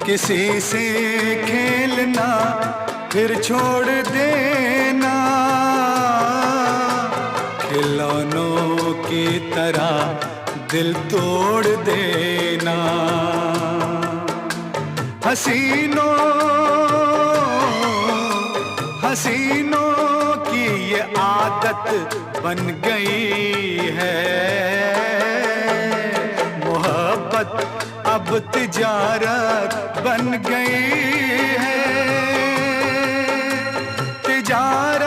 किसी से खेलना फिर छोड़ देना, खिलौनों की तरह दिल तोड़ देना। हसीनों की ये आदत बन गई है, मोहब्बत अब तिजारत बन गई है, तिजारत